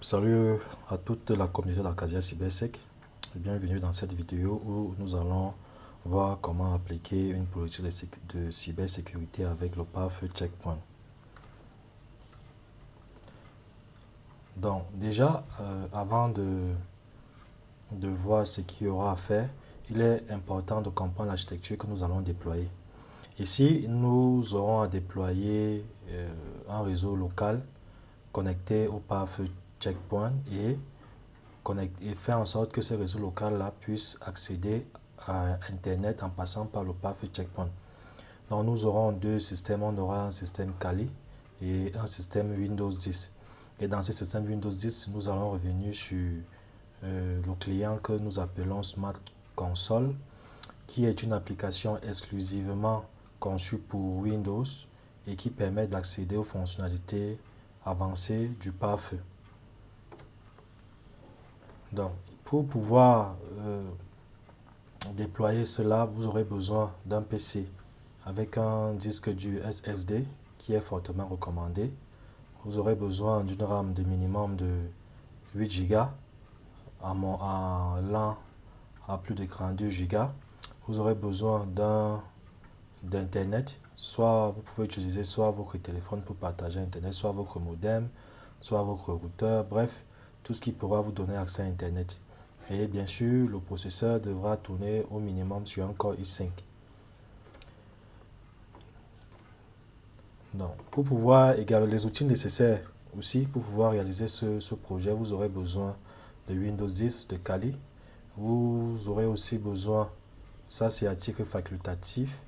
Salut à toute la communauté d'Arcadia CyberSec. Bienvenue dans cette vidéo où nous allons voir comment appliquer une politique de cybersécurité avec le PAF Checkpoint. Donc déjà, avant de voir ce qu'il y aura à faire, il est important de comprendre l'architecture que nous allons déployer. Ici, nous aurons à déployer un réseau local connecté au PAF Checkpoint et faire en sorte que ce réseau local-là puisse accéder à Internet en passant par le PAF Checkpoint. Donc nous aurons deux systèmes, on aura un système Kali et un système Windows 10. Et dans ce système Windows 10, nous allons revenir sur le client que nous appelons Smart Console, qui est une application exclusivement conçue pour Windows et qui permet d'accéder aux fonctionnalités avancées du PAF. Donc, pour pouvoir déployer cela, vous aurez besoin d'un PC avec un disque dur SSD qui est fortement recommandé. Vous aurez besoin d'une RAM de minimum de 8 Go en LAN à plus de 32 Go. Vous aurez besoin d'internet, soit vous pouvez utiliser soit votre téléphone pour partager internet, soit votre modem, soit votre routeur, bref, tout ce qui pourra vous donner accès à internet. Et bien sûr, le processeur devra tourner au minimum sur un Core i5. Donc, pour pouvoir également les outils nécessaires aussi pour pouvoir réaliser ce projet, vous aurez besoin de Windows 10, de Kali. Vous aurez aussi besoin, ça c'est à titre facultatif,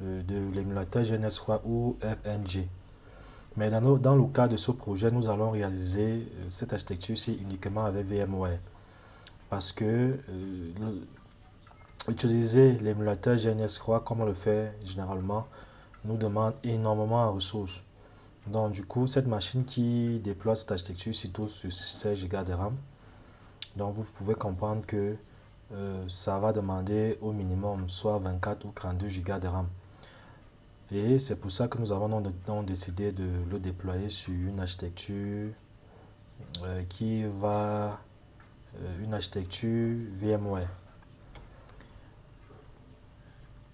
de l'émulateur GNS3 ou FNG. Mais dans le cas de ce projet, nous allons réaliser cette architecture-ci uniquement avec VMware. Parce que utiliser l'émulateur GNS3 comme on le fait généralement nous demande énormément de ressources. Donc du coup, cette machine qui déploie cette architecture surtout sur 16 Go de RAM, donc vous pouvez comprendre que ça va demander au minimum soit 24 ou 32 Go de RAM. Et c'est pour ça que nous avons donc décidé de le déployer sur une architecture une architecture VMware.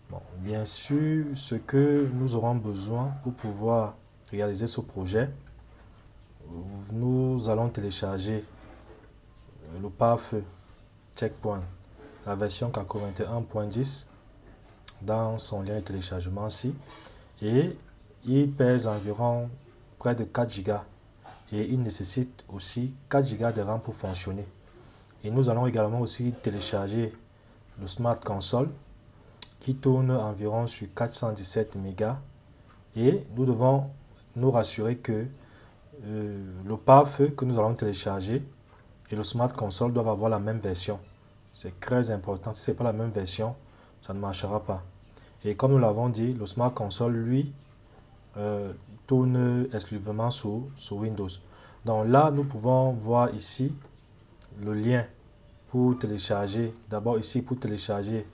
Bon, bien sûr, ce que nous aurons besoin pour pouvoir réaliser ce projet, nous allons télécharger le PAF Checkpoint, la version 81.10 dans son lien de téléchargement-ci, et il pèse environ près de 4 Go et il nécessite aussi 4 Go de RAM pour fonctionner. Et nous allons également aussi télécharger le Smart Console qui tourne environ sur 417 mégas et nous devons nous rassurer que le PAF que nous allons télécharger et le Smart Console doivent avoir la même version. C'est très important. Si ce n'est pas la même version, ça ne marchera pas. Et comme nous l'avons dit, le Smart Console, lui, tourne exclusivement sur Windows. Donc là, nous pouvons voir ici le lien pour télécharger. D'abord ici, pour télécharger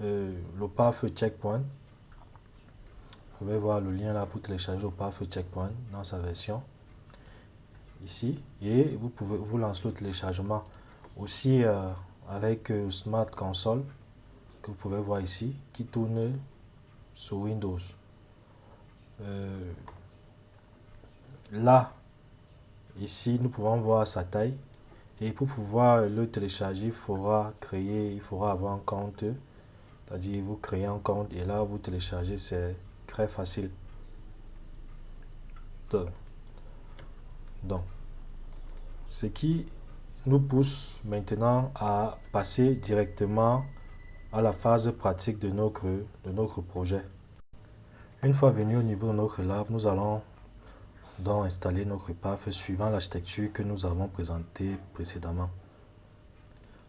le PAF Checkpoint. Vous pouvez voir le lien là pour télécharger le PAF Checkpoint dans sa version. Ici. Et vous pouvez vous lancer le téléchargement aussi avec Smart Console que vous pouvez voir ici qui tourne sur Windows. Là, ici, nous pouvons voir sa taille. Et pour pouvoir le télécharger, il faudra avoir un compte. C'est-à-dire, vous créez un compte et là, vous téléchargez, c'est très facile. Donc, ce qui nous pousse maintenant à passer directement à la phase pratique de notre projet. Une fois venu au niveau de notre lab, nous allons donc installer notre PAF suivant l'architecture que nous avons présentée précédemment.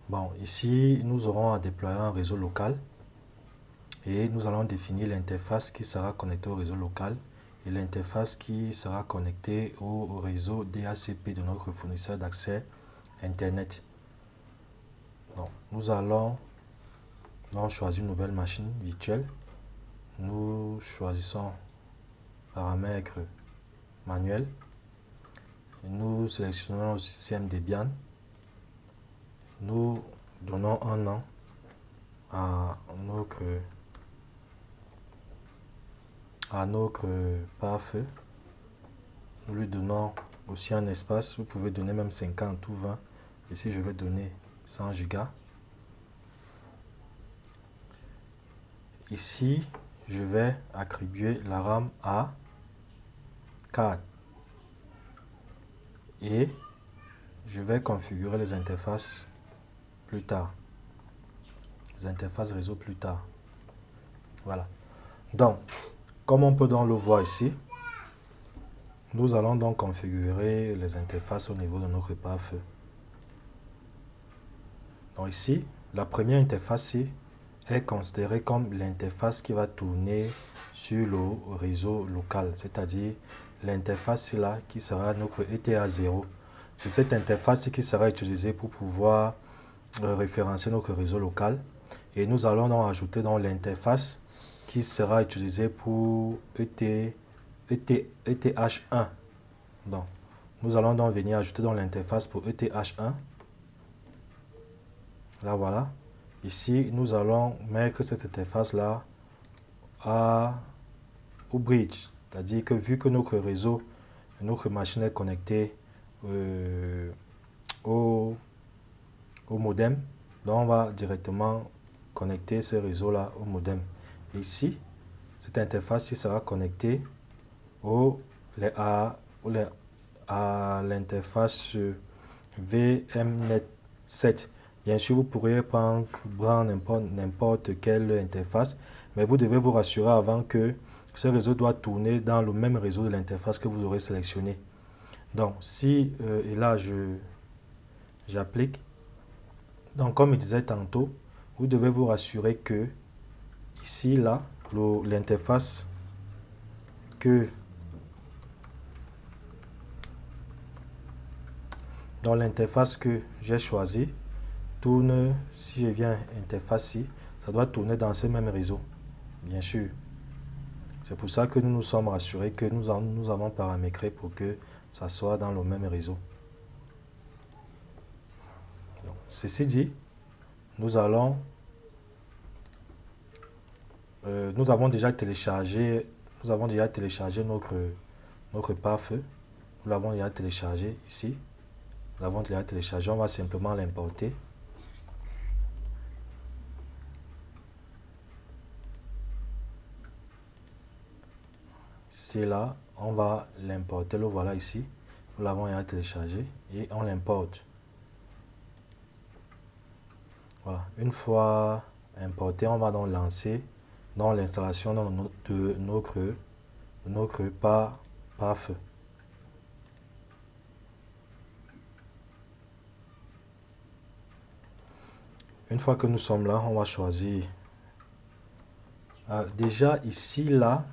Bon, ici, nous aurons à déployer un réseau local et nous allons définir l'interface qui sera connectée au réseau local et l'interface qui sera connectée au réseau DHCP de notre fournisseur d'accès Internet. Donc, nous allons donc choisir une nouvelle machine virtuelle. Nous choisissons paramètres manuels. Nous sélectionnons le système Debian. Nous donnons un nom à notre pare-feu. Nous lui donnons aussi un espace. Vous pouvez donner même 50 ou 20. Ici, je vais donner 100 Go. Ici, je vais attribuer la RAM à 4. Et je vais configurer les interfaces plus tard. Les interfaces réseau plus tard. Voilà. Donc, comme on peut donc le voir ici, nous allons donc configurer les interfaces au niveau de notre pare-feu. Donc ici, la première interface est considérée comme l'interface qui va tourner sur le réseau local, c'est-à-dire l'interface là qui sera notre ETA0. C'est cette interface qui sera utilisée pour pouvoir référencer notre réseau local. Et nous allons donc ajouter dans l'interface qui sera utilisée pour ETH1. Donc, nous allons donc venir ajouter dans l'interface pour ETH1. Là, voilà. Ici, nous allons mettre cette interface-là au bridge. C'est-à-dire que vu que notre réseau, notre machine est connectée au modem, donc on va directement connecter ce réseau-là au modem. Et ici, cette interface sera connectée à l'interface VMnet 7. Bien sûr, vous pourriez prendre n'importe quelle interface, mais vous devez vous rassurer avant que ce réseau doit tourner dans le même réseau de l'interface que vous aurez sélectionné. Donc, si, et là, j'applique. Donc, comme je disais tantôt, vous devez vous rassurer que ici, là, l'interface que dans l'interface que j'ai choisie tourne, si je viens interface ici, ça doit tourner dans ce même réseau, bien sûr. C'est pour ça que nous nous sommes rassurés que nous avons paramétré pour que ça soit dans le même réseau. Donc, ceci dit, nous avons déjà téléchargé notre pare-feu. Nous l'avons déjà téléchargé ici. Nous l'avons déjà téléchargé, on va simplement l'importer. C'est là, on va l'importer, le voilà ici. Nous l'avons déjà téléchargé et on l'importe. Voilà, une fois importé, on va donc lancer dans l'installation de notre pare-feu. Une fois que nous sommes là, on va choisir. Déjà ici, là,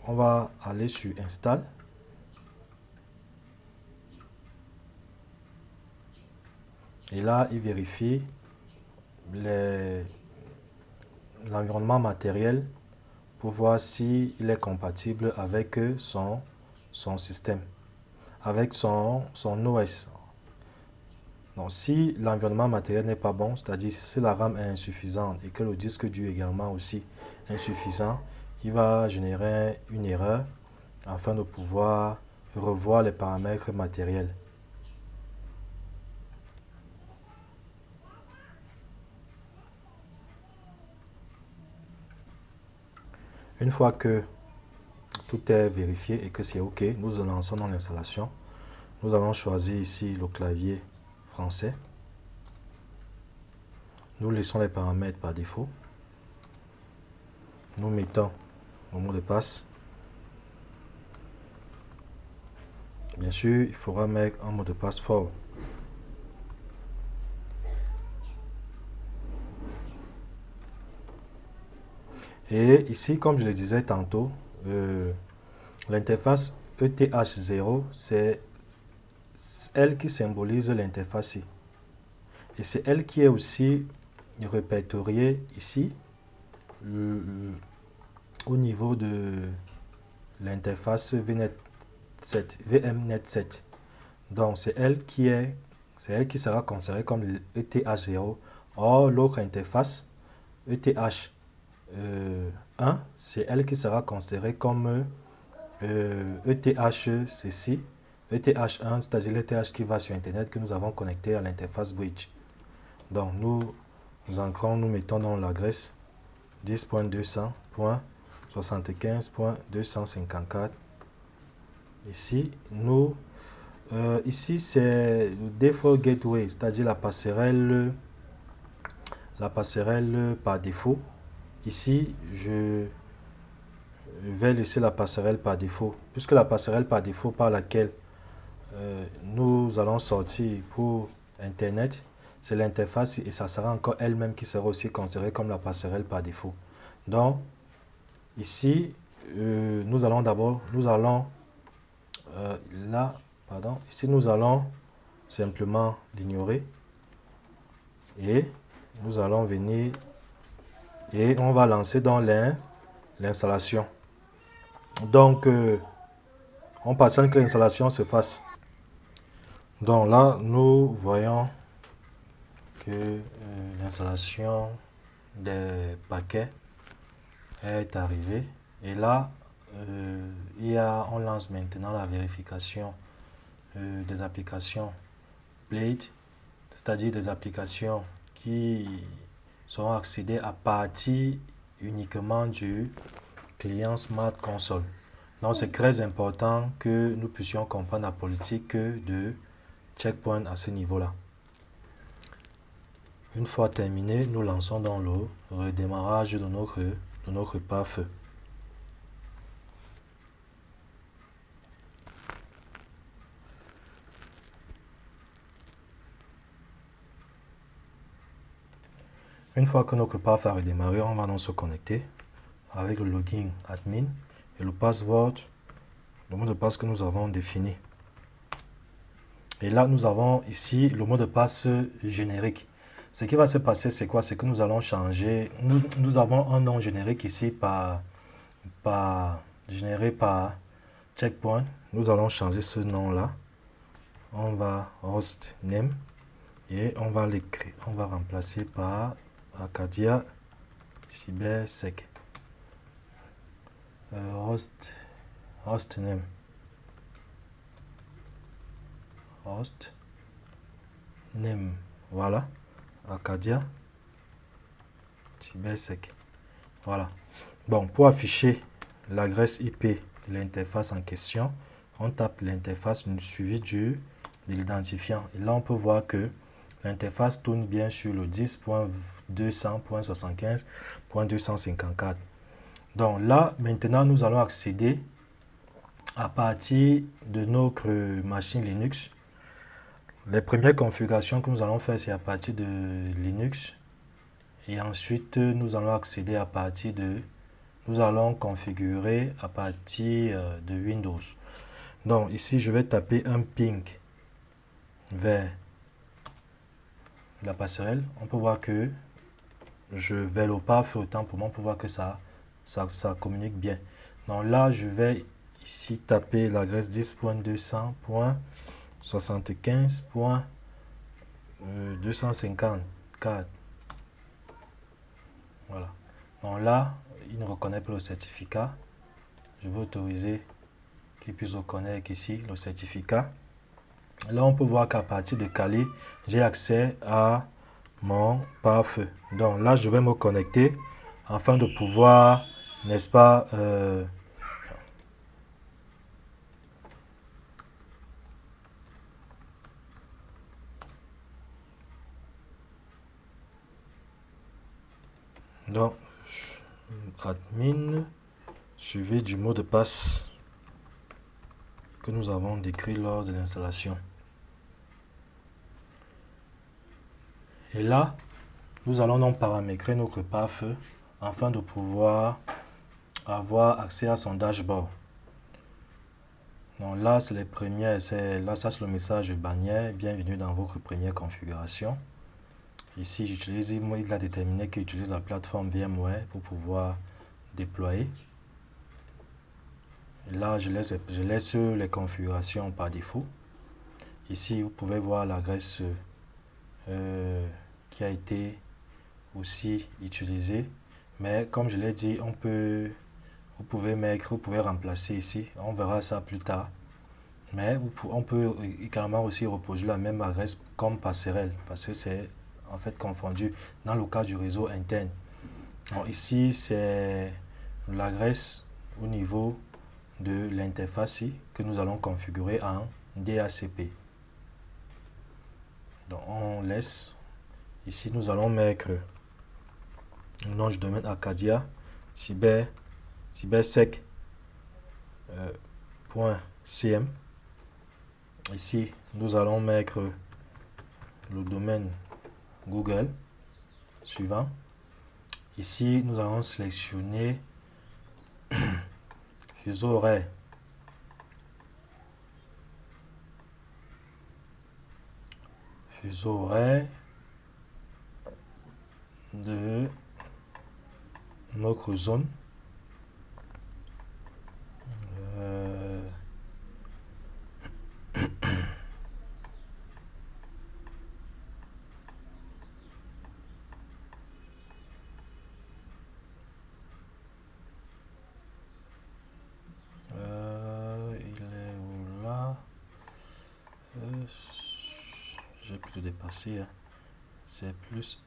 on va aller sur Install. Et là, il vérifie l'environnement matériel pour voir s'il est compatible avec son système, avec son OS. Donc, si l'environnement matériel n'est pas bon, c'est-à-dire si la RAM est insuffisante et que le disque dur également aussi insuffisant, il va générer une erreur afin de pouvoir revoir les paramètres matériels. Une fois que tout est vérifié et que c'est OK, nous lançons dans l'installation. Nous allons choisir ici le clavier français. Nous laissons les paramètres par défaut. Nous mettons le mot de passe. Bien sûr, il faudra mettre un mot de passe fort. Et ici, comme je le disais tantôt, l'interface ETH0, c'est elle qui symbolise l'interface. Et c'est elle qui est aussi répertoriée ici au niveau de l'interface VNet VMnet 7. Donc c'est elle qui sera considérée comme ETH0. Or l'autre interface ETH 1, c'est elle qui sera considérée comme ETH ceci, ETH1, c'est-à-dire l'ETH qui va sur Internet que nous avons connecté à l'interface bridge. Donc nous ancrons, nous mettons dans l'adresse 10.200.75.254. Ici, ici c'est le default gateway, c'est-à-dire la passerelle par défaut. Ici, je vais laisser la passerelle par défaut, puisque la passerelle par défaut par laquelle nous allons sortir pour Internet, c'est l'interface et ça sera encore elle-même qui sera aussi considérée comme la passerelle par défaut. Donc, ici, nous allons ici nous allons simplement l'ignorer et nous allons venir et on va lancer dans l'installation. Donc, on patiente que l'installation se fasse. Donc là, nous voyons que l'installation des paquets est arrivée. Et là, on lance maintenant la vérification des applications Blade, c'est-à-dire des applications qui seront accédées à partir uniquement du client Smart Console. Donc c'est très important que nous puissions comprendre la politique de Checkpoint à ce niveau-là. Une fois terminé, nous lançons dans le redémarrage de notre pare-feu. Une fois que notre pare-feu a redémarré, on va donc se connecter avec le login admin et le password, le mot de passe que nous avons défini. Et là, nous avons ici le mot de passe générique. Ce qui va se passer, c'est quoi? C'est que nous allons changer. Nous avons un nom générique ici généré par Checkpoint. Nous allons changer ce nom-là. On va host name et on va l'écrire. On va remplacer par Acadia CyberSec. Host name. Host name. Voilà. Acadia CyberSec. Voilà. Bon, pour afficher l'adresse IP de l'interface en question, on tape l'interface suivi de l'identifiant. Et là, on peut voir que l'interface tourne bien sur le 10.200.75.254. Donc là, maintenant, nous allons accéder à partir de notre machine Linux. Les premières configurations que nous allons faire, c'est à partir de Linux. Et ensuite, nous allons accéder à partir de... Nous allons configurer à partir de Windows. Donc ici, je vais taper un ping vers la passerelle. On peut voir que je vais le pare-feu autant pour moi, on peut voir que ça communique bien. Donc là, je vais ici taper l'adresse 10.200.75.254. Voilà. Donc là, il ne reconnaît pas le certificat. Je vais autoriser qu'il puisse reconnaître ici le certificat. Là, on peut voir qu'à partir de Kali, j'ai accès à mon pare-feu. Donc là, je vais me connecter afin de pouvoir, n'est-ce pas, donc admin suivi du mot de passe que nous avons décrit lors de l'installation. Et là, nous allons donc paramétrer notre pare-feu afin de pouvoir avoir accès à son dashboard. Donc là, c'est les premières, là ça c'est le message bannière, bienvenue dans votre première configuration. Ici, il a déterminé qu'il utilise la plateforme VMware pour pouvoir déployer. Là, je laisse les configurations par défaut. Ici, vous pouvez voir l'adresse qui a été aussi utilisée. Mais comme je l'ai dit, vous pouvez remplacer ici. On verra ça plus tard. Mais on peut également aussi reproduire la même adresse comme passerelle parce que c'est en fait confondu dans le cas du réseau interne. Donc ici, c'est l'adresse au niveau de l'interface que nous allons configurer en DHCP. Donc on laisse. Ici, nous allons mettre le nom du domaine Arcadia cybersec.cm. Ici, nous allons mettre le domaine Google suivant. Ici, nous allons sélectionner fuseau horaire. Fuseau horaire de notre zone. Il est où là? J'ai plutôt dépassé. Hein. C'est plus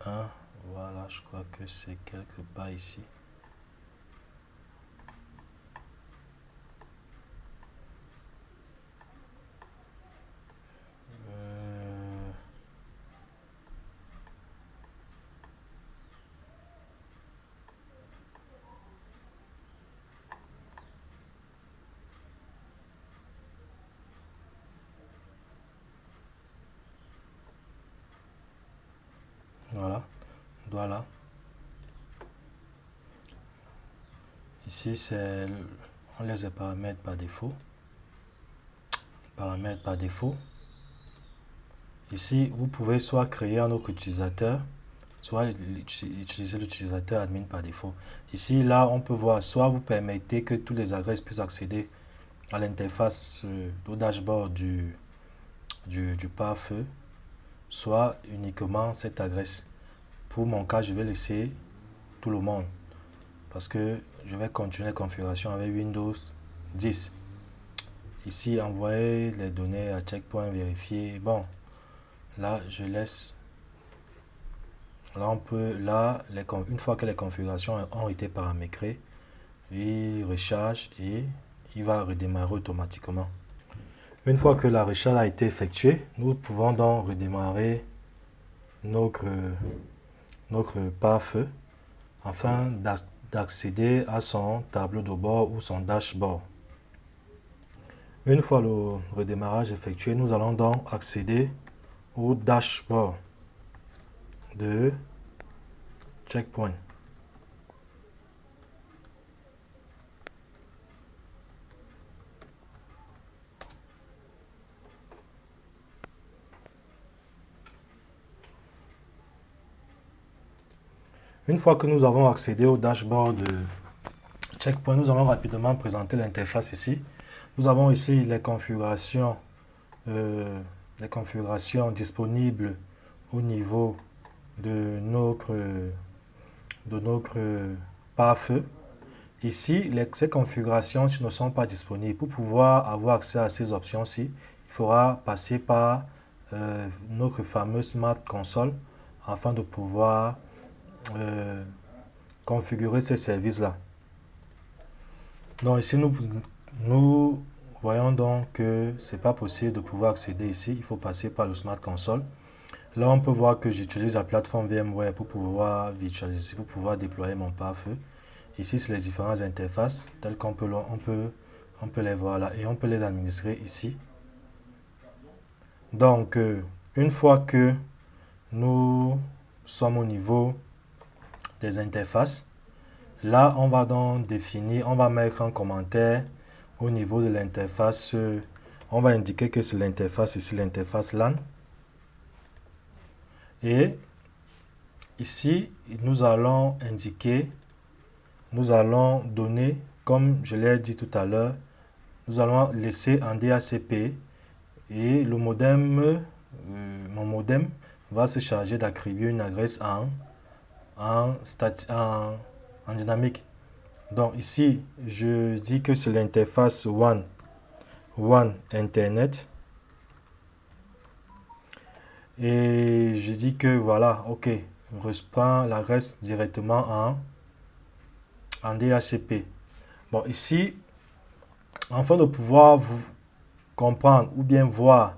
1. Voilà, je crois que c'est quelque part ici. Voilà. Ici, on laisse les paramètres par défaut. Ici, vous pouvez soit créer un autre utilisateur, soit utiliser l'utilisateur admin par défaut. Ici, là, on peut voir, soit vous permettez que tous les adresses puissent accéder à l'interface au dashboard du pare-feu, soit uniquement cette adresse. Pour mon cas, je vais laisser tout le monde parce que je vais continuer la configuration avec Windows 10. Ici, envoyer les données à checkpoint, vérifier. Bon, là, je laisse. Là, une fois que les configurations ont été paramétrées, il recharge et il va redémarrer automatiquement. Une fois que la recharge a été effectuée, nous pouvons donc redémarrer notre pare-feu afin d'accéder à son tableau de bord ou son dashboard. Une fois le redémarrage effectué, nous allons donc accéder au dashboard de Checkpoint. Une fois que nous avons accédé au dashboard de Checkpoint, nous allons rapidement présenter l'interface ici. Nous avons ici les configurations disponibles au niveau de notre pare-feu. Ici, ces configurations ne sont pas disponibles. Pour pouvoir avoir accès à ces options-ci, il faudra passer par notre fameux Smart Console afin de pouvoir configurer ces services-là. Donc ici, nous voyons donc que ce n'est pas possible de pouvoir accéder ici. Il faut passer par le Smart Console. Là, on peut voir que j'utilise la plateforme VMware pour pouvoir virtualiser, pour pouvoir déployer mon pare-feu. Ici, c'est les différentes interfaces telles qu'on peut les voir là et on peut les administrer ici. Donc, une fois que nous sommes au niveau des interfaces, là, on va donc définir, on va mettre un commentaire au niveau de l'interface. On va indiquer que c'est l'interface ici, l'interface LAN. Et ici, nous allons donner comme je l'ai dit tout à l'heure, nous allons laisser en DHCP et le modem, mon modem va se charger d'attribuer une adresse en dynamique. Donc ici, je dis que c'est l'interface WAN Internet. Et je dis que voilà, ok, reprend l'adresse directement en DHCP. Bon, ici, afin de pouvoir vous comprendre ou bien voir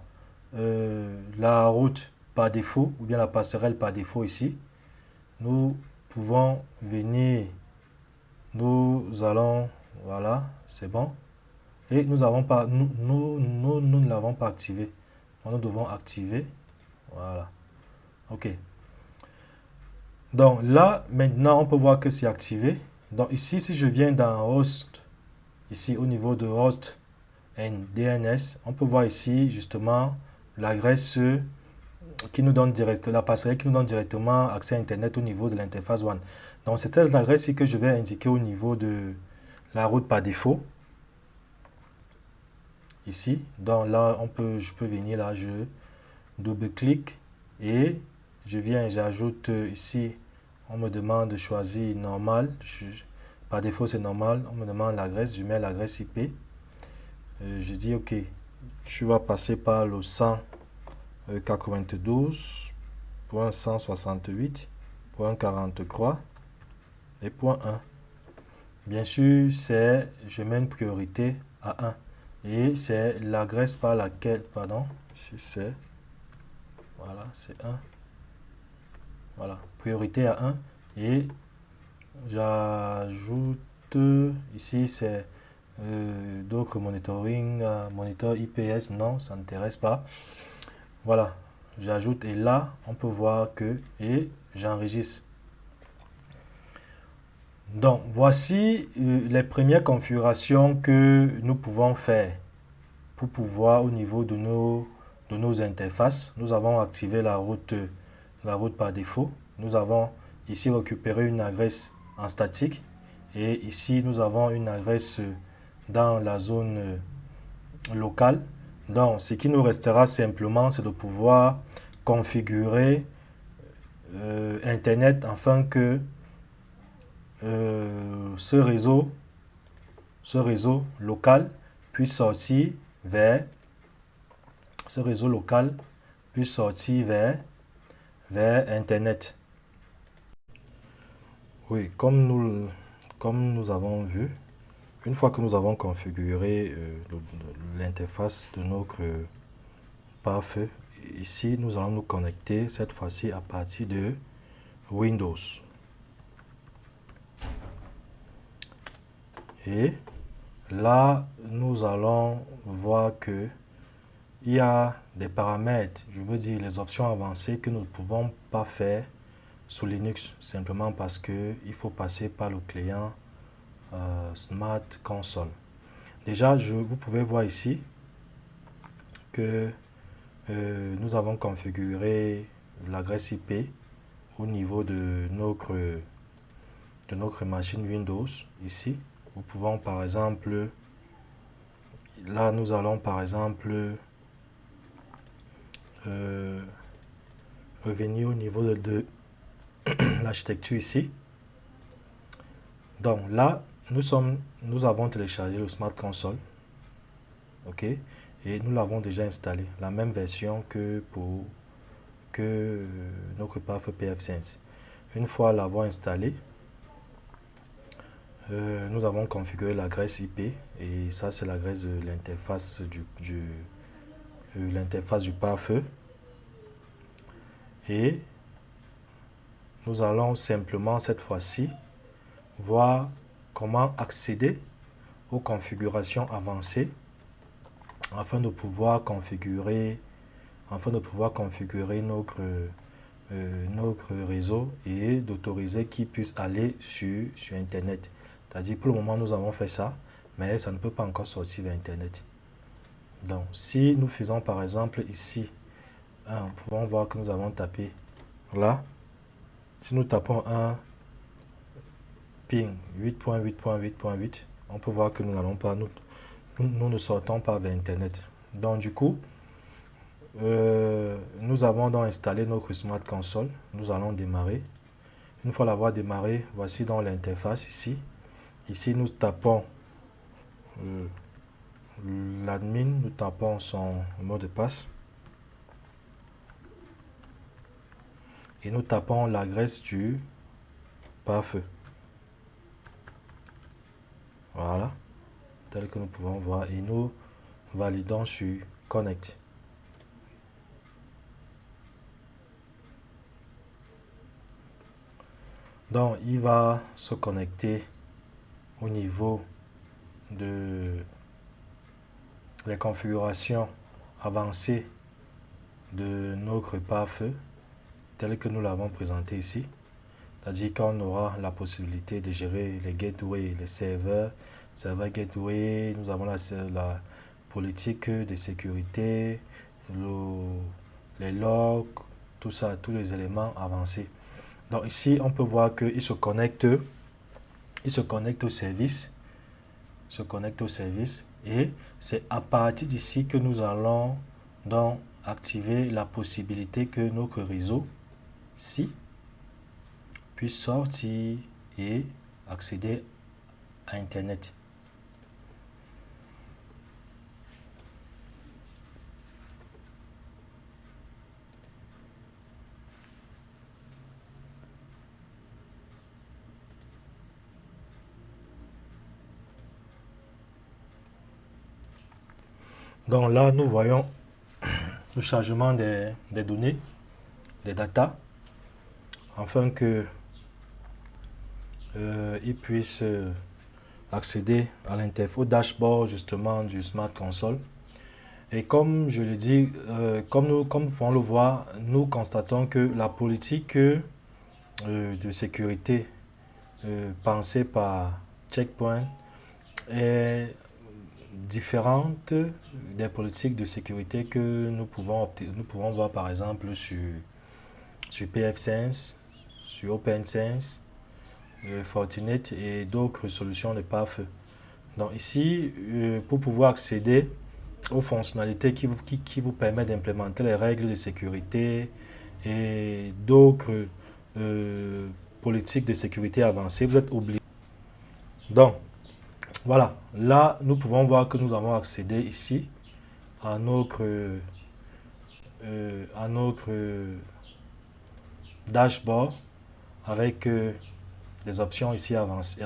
la route par défaut ou bien la passerelle par défaut ici, nous pouvons venir, nous allons, voilà, c'est bon. Et nous ne l'avons pas activé. Nous devons activer, voilà, ok. Donc là, maintenant, on peut voir que c'est activé. Donc ici, si je viens dans Host, ici au niveau de Host and DNS, on peut voir ici justement l'adresse qui nous donne la passerelle qui nous donne directement accès à Internet au niveau de l'interface WAN. Donc c'est cette adresse que je vais indiquer au niveau de la route par défaut. Ici, donc là, je peux venir là, je double-clique et je viens, j'ajoute ici, on me demande de choisir normal. Par défaut, c'est normal. On me demande l'adresse, je mets l'adresse IP. Je dis OK, tu vas passer par le 192.168.43 et point 1. Bien sûr, je mets une priorité à 1. Et c'est l'adresse par laquelle, pardon, ici c'est, voilà, c'est 1. Voilà, priorité à 1. Et j'ajoute, ici c'est d'autres monitoring, moniteur IPS, non, ça n'intéresse pas. Voilà, j'ajoute et là, on peut voir que, et j'enregistre. Donc, voici les premières configurations que nous pouvons faire pour pouvoir, au niveau de nos interfaces, nous avons activé la route par défaut. Nous avons ici récupéré une adresse en statique et ici, nous avons une adresse dans la zone locale. Donc, ce qui nous restera simplement, c'est de pouvoir configurer Internet afin que ce réseau local puisse sortir vers Internet. Oui, comme nous avons vu, une fois que nous avons configuré l'interface de notre pare-feu, ici nous allons nous connecter cette fois-ci à partir de Windows. Et là, nous allons voir que il y a des paramètres, je veux dire les options avancées que nous ne pouvons pas faire sous Linux, simplement parce qu'il faut passer par le client Smart Console. Déjà, vous pouvez voir ici que nous avons configuré l'adresse IP au niveau de notre machine Windows ici. Nous pouvons par exemple, là nous allons par exemple revenir au niveau de l'architecture ici. Donc là, nous avons téléchargé le Smart Console. OK, et nous l'avons déjà installé, la même version que pour notre pare-feu PF5. Une fois l'avoir installé, nous avons configuré l'adresse IP et ça c'est l'adresse de l'interface du pare-feu. Et nous allons simplement cette fois-ci voir comment accéder aux configurations avancées afin de pouvoir configurer notre réseau et d'autoriser qu'il puisse aller sur Internet. C'est-à-dire, pour le moment, nous avons fait ça, mais ça ne peut pas encore sortir vers Internet. Donc, si nous faisons par exemple ici, nous pouvons voir que nous avons tapé là. Si nous tapons un ping 8.8.8.8, on peut voir que nous n'allons pas, nous ne sortons pas vers Internet. Donc du coup, nous avons donc installé notre Smart Console. Nous allons démarrer. Une fois l'avoir démarré, voici donc l'interface ici. Ici, nous tapons l'admin, nous tapons son mot de passe. Et nous tapons l'adresse du pare-feu. Voilà, tel que nous pouvons voir. Et nous validons sur Connect. Donc, il va se connecter au niveau de les configurations avancées de notre pare-feu, tel que nous l'avons présenté ici. C'est-à-dire qu'on aura la possibilité de gérer les gateways, les serveurs gateway, nous avons la politique de sécurité, les logs, tout ça, tous les éléments avancés. Donc ici, on peut voir qu'il se connecte au service, et c'est à partir d'ici que nous allons donc activer la possibilité que notre réseau ici puisse sortir et accéder à Internet. Donc là, nous voyons le chargement des données, des data, afin que il puisse accéder à l'interface, au dashboard justement du Smart Console. Et comme je l'ai dit, comme nous pouvons le voir, nous constatons que la politique de sécurité pensée par Checkpoint est différente des politiques de sécurité que nous pouvons voir par exemple sur pfSense, sur OPNsense, Fortinet et d'autres solutions de pare-feu. Donc ici, pour pouvoir accéder aux fonctionnalités qui vous permettent d'implémenter les règles de sécurité et d'autres politiques de sécurité avancées, vous êtes obligé. Donc, voilà, là, nous pouvons voir que nous avons accédé ici à notre dashboard avec des options ici avancées,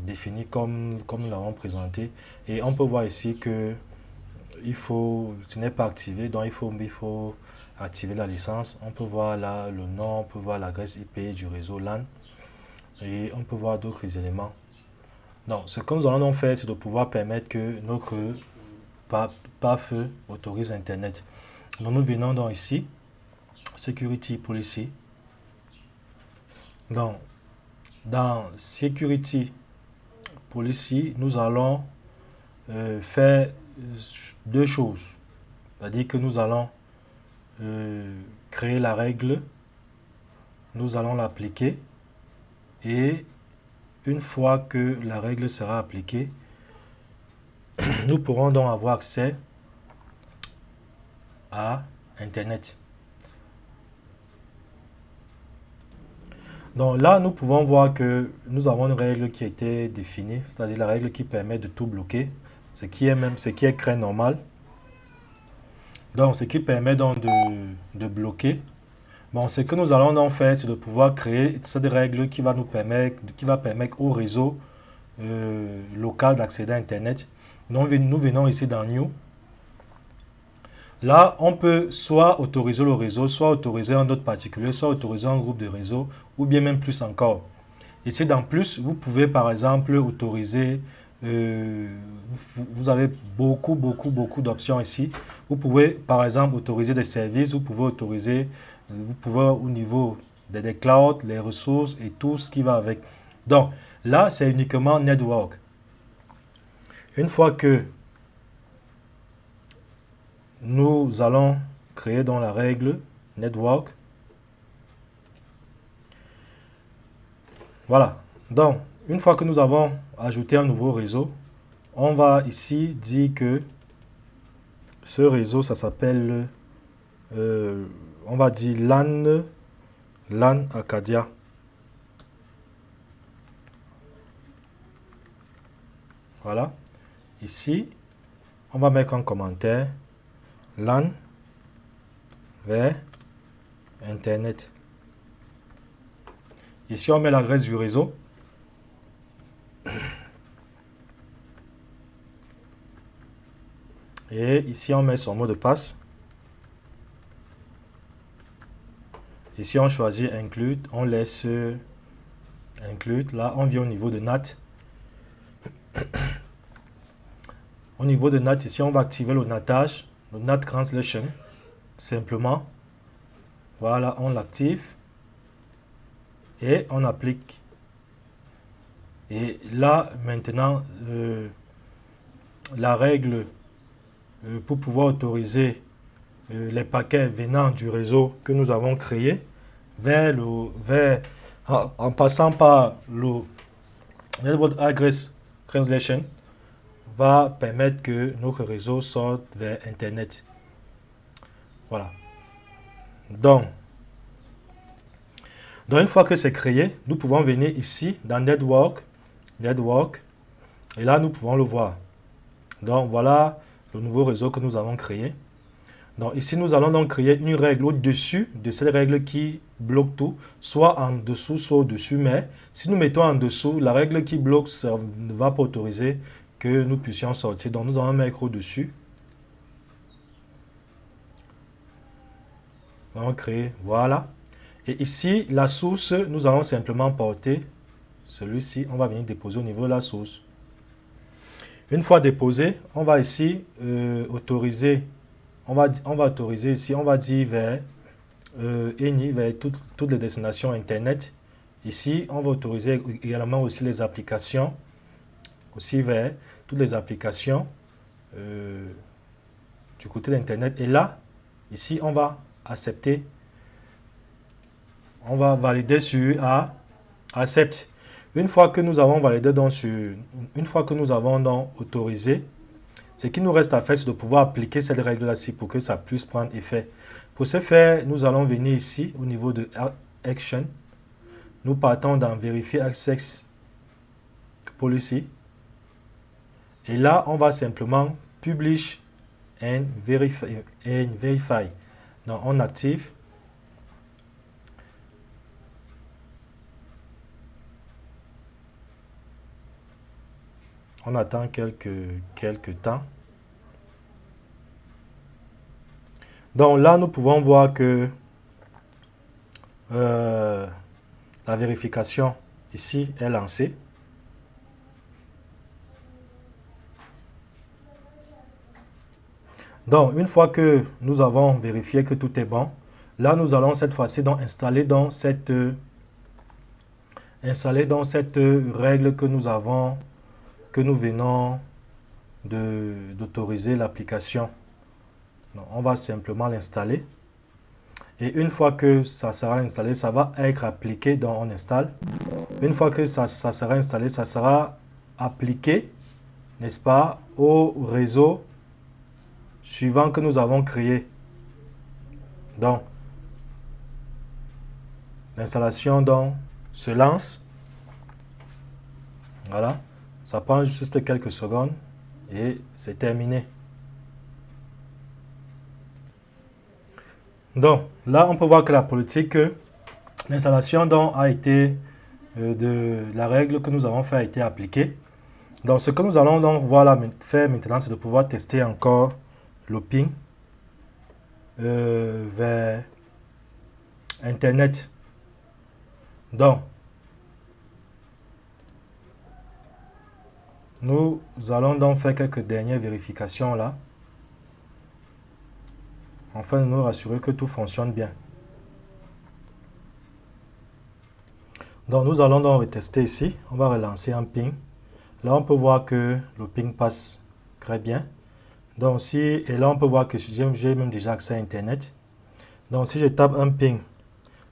définies comme nous l'avons présenté. Et on peut voir ici que ce n'est pas activé, donc il faut activer la licence. On peut voir là le nom, on peut voir l'adresse IP du réseau LAN et on peut voir d'autres éléments. Donc, ce que nous allons donc faire, c'est de pouvoir permettre que notre pare-feu autorise Internet. Donc, nous venons donc ici, Security Policy. Donc, dans Security Policy, nous allons faire deux choses. C'est-à-dire que nous allons créer la règle, nous allons l'appliquer et une fois que la règle sera appliquée, nous pourrons donc avoir accès à Internet. Donc là, nous pouvons voir que nous avons une règle qui a été définie, c'est-à-dire la règle qui permet de tout bloquer, ce qui est très normal. Donc, ce qui permet donc de bloquer. Bon, ce que nous allons donc faire, c'est de pouvoir créer cette règle qui va permettre au réseau local d'accéder à Internet. Donc, nous venons ici dans New. Là, on peut soit autoriser le réseau, soit autoriser un autre particulier, soit autoriser un groupe de réseau, ou bien même plus encore. Ici, dans plus, vous pouvez par exemple autoriser, vous avez beaucoup d'options ici. Vous pouvez par exemple autoriser des services, vous pouvez au niveau des clouds, les ressources et tout ce qui va avec. Donc là, c'est uniquement network. Une fois que nous allons créer dans la règle network. Voilà. Donc, Une fois que nous avons ajouté un nouveau réseau, on va ici dire que ce réseau, ça s'appelle, on va dire LAN Acadia. Voilà. Ici, on va mettre un commentaire LAN vers Internet. Ici, on met l'adresse du réseau. Et ici, on met son mot de passe. Ici, on choisit Include. On laisse Include. Là, on vient au niveau de NAT. Au niveau de NAT, ici, on va activer le NATage, le NAT Translation. Simplement. Voilà, on l'active. Et on applique. Et là, maintenant, la règle pour pouvoir autoriser les paquets venant du réseau que nous avons créé en passant par le Network Address Translation va permettre que notre réseau sorte vers Internet. Voilà. Donc une fois que c'est créé, nous pouvons venir ici dans Network, et là nous pouvons le voir. Donc voilà le nouveau réseau que nous avons créé. Donc ici nous allons donc créer une règle au-dessus de cette règle qui bloque tout, soit en dessous, soit au-dessus, mais si nous mettons en dessous, la règle qui bloque ne va pas autoriser que nous puissions sortir. Donc nous allons mettre au-dessus. Nous allons créer, voilà. Et ici, la source, nous allons simplement porter celui-ci. On va venir déposer au niveau de la source. Une fois déposé, on va ici autoriser. On va autoriser ici, on va dire vers ENI, vers toutes les destinations Internet. Ici, on va autoriser également aussi les applications. Aussi vers toutes les applications du côté d'Internet. Et là, ici, on va accepter. On va valider sur Accept. Une fois que nous avons validé une fois que nous avons donc autorisé, ce qui nous reste à faire, c'est de pouvoir appliquer cette règle-là-ci pour que ça puisse prendre effet. Pour ce faire, nous allons venir ici au niveau de Action. Nous partons dans Verify Access Policy. Et là, on va simplement Publish and Verify. Donc, on active. On attend quelques temps. Donc là, nous pouvons voir que la vérification ici est lancée. Donc, une fois que nous avons vérifié que tout est bon, là, nous allons cette fois-ci donc installer dans cette règle que nous venons d'autoriser l'application. On va simplement l'installer. Et une fois que ça sera installé, ça va être appliqué. Donc on installe. Une fois que ça sera installé, ça sera appliqué, n'est-ce pas, au réseau suivant que nous avons créé. Donc, l'installation donc se lance. Voilà. Ça prend juste quelques secondes et c'est terminé. Donc, là, on peut voir que la politique, l'installation a été de la règle que nous avons fait a été appliquée. Donc, ce que nous allons donc faire maintenant, c'est de pouvoir tester encore le ping vers Internet. Donc, nous allons donc faire quelques dernières vérifications là, afin de nous rassurer que tout fonctionne bien. Donc nous allons donc retester ici. On va relancer un ping. Là on peut voir que le ping passe très bien. Donc si, et là on peut voir que j'ai même déjà accès à Internet. Donc si je tape un ping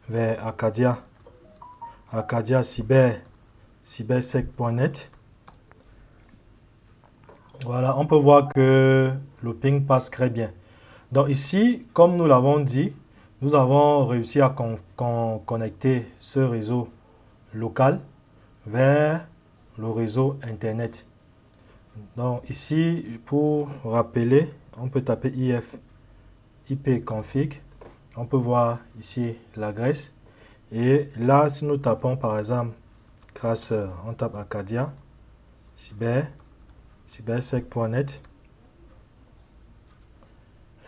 vers Acadia Cyber cybersec.net. Voilà, on peut voir que le ping passe très bien. Donc ici, comme nous l'avons dit, nous avons réussi à connecter ce réseau local vers le réseau Internet. Donc ici, pour rappeler, on peut taper ipconfig. On peut voir ici l'adresse. Et là, si nous tapons par exemple Crasser, on tape Acadia, cybersec.net.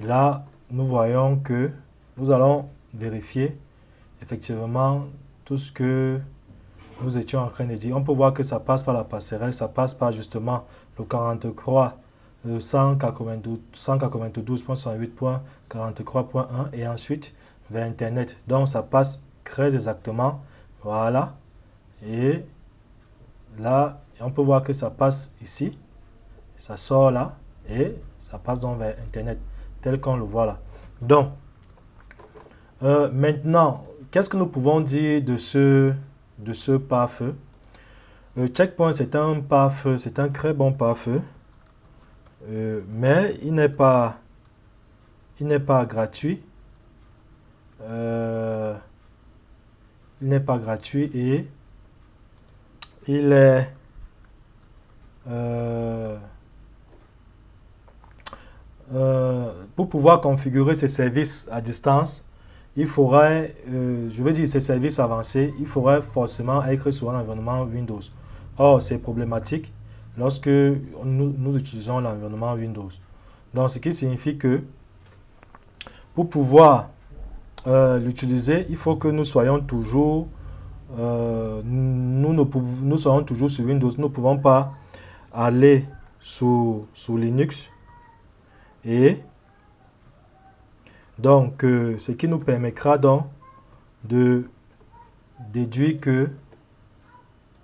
Là, nous voyons que nous allons vérifier effectivement tout ce que nous étions en train de dire. On peut voir que ça passe par la passerelle, ça passe par justement le 43, le 192.108.43.1 et ensuite vers Internet. Donc, ça passe très exactement. Voilà. Et là, on peut voir que ça passe ici. Ça sort là et ça passe donc vers Internet, tel qu'on le voit là. Donc, maintenant, qu'est-ce que nous pouvons dire de ce pare-feu? Checkpoint, c'est un pare-feu, c'est un très bon pare-feu, mais il n'est pas gratuit. Il n'est pas gratuit et il est pour pouvoir configurer ces services à distance, il faudrait, je veux dire ces services avancés, il faudrait forcément être sur un environnement Windows. Or, c'est problématique lorsque nous utilisons l'environnement Windows. Donc, ce qui signifie que pour pouvoir l'utiliser, il faut que nous soyons toujours, nous soyons toujours sur Windows. Nous ne pouvons pas aller sous Linux. Et donc, ce qui nous permettra donc de déduire que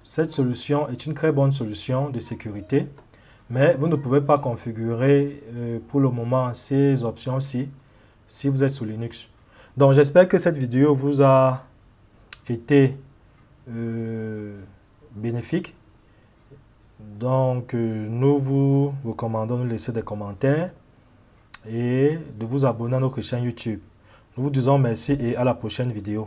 cette solution est une très bonne solution de sécurité, mais vous ne pouvez pas configurer pour le moment ces options-ci si vous êtes sous Linux. Donc, j'espère que cette vidéo vous a été bénéfique. Donc, nous vous recommandons de laisser des commentaires et de vous abonner à notre chaîne YouTube. Nous vous disons merci et à la prochaine vidéo.